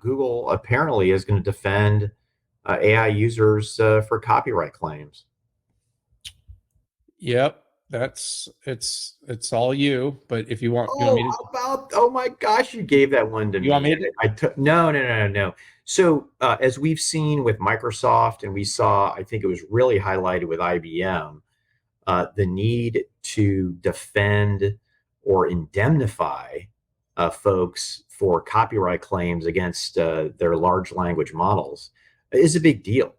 Google apparently is going to defend AI users for copyright claims. Yep, it's all you. But if you want Oh, me to, how about, oh my gosh, you gave that one to you want me. me to? I took, no, no, no, no, no. So, as we've seen with Microsoft, and we saw, I think it was really highlighted with IBM, the need to defend or indemnify folks for copyright claims against their large language models is a big deal.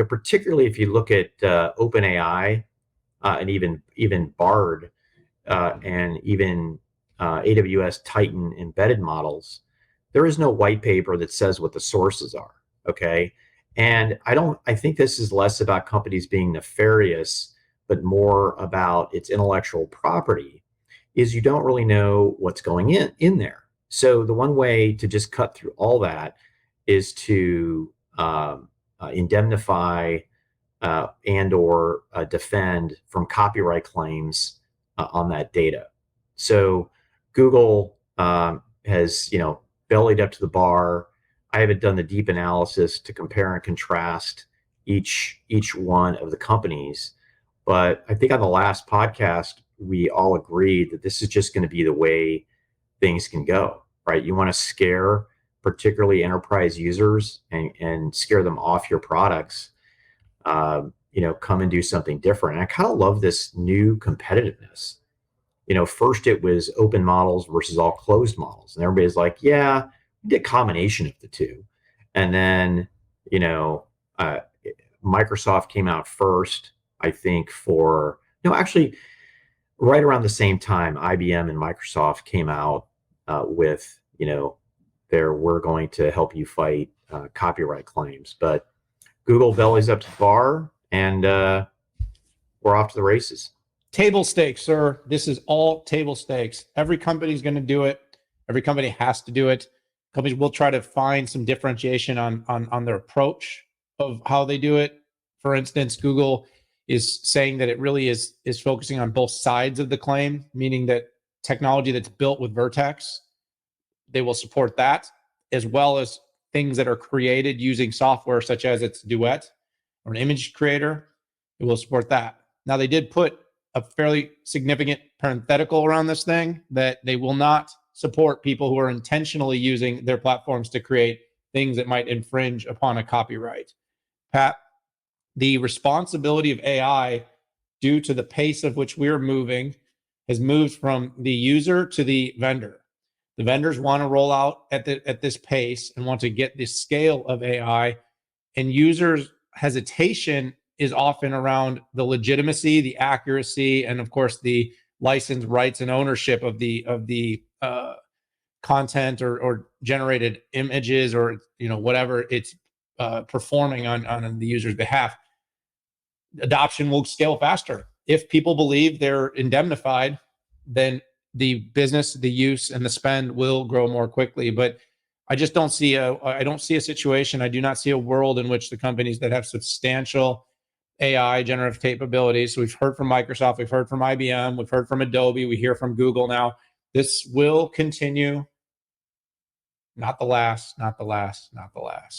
Particularly if you look at OpenAI and even Bard and even AWS Titan embedded models, there is no white paper that says what the sources are. Okay. And I think this is less about companies being nefarious, but more about its intellectual property, is you don't really know what's going in there. So the one way to just cut through all that is to indemnify and or defend from copyright claims on that data. So Google has, bellied up to the bar. I haven't done the deep analysis to compare and contrast each one of the companies, but I think on the last podcast we all agreed that this is just going to be the way things can go, right? You want to scare particularly enterprise users and scare them off your products. Come and do something different. And I kind of love this new competitiveness. First it was open models versus all closed models. And everybody's like, yeah, we did a combination of the two. And then, uh, Microsoft came out first, I think, for, no, actually, right around the same time, IBM and Microsoft came out with, we're going to help you fight copyright claims. But Google bellies up to the bar, and we're off to the races. Table stakes, sir. This is all table stakes. Every company's going to do it. Every company has to do it. Companies will try to find some differentiation on their approach of how they do it. For instance, Google is saying that it really is focusing on both sides of the claim, meaning that technology that's built with Vertex, they will support that, as well as things that are created using software such as its Duet or an image creator. It will support that. Now, they did put a fairly significant parenthetical around this thing that they will not support people who are intentionally using their platforms to create things that might infringe upon a copyright. Pat, the responsibility of AI, due to the pace of which we're moving, has moved from the user to the vendor. The vendors want to roll out at this pace and want to get the scale of AI, and users' hesitation is often around the legitimacy, the accuracy, and of course the license rights and ownership of the content or generated images, or whatever it's performing on the user's behalf. Adoption will scale faster if people believe they're indemnified. Then the business, the use, and the spend will grow more quickly. But I just don't see a situation. I do not see a world in which the companies that have substantial AI generative capabilities. So we've heard from Microsoft, we've heard from IBM, we've heard from Adobe, we hear from Google now. This will continue. Not the last, not the last, not the last.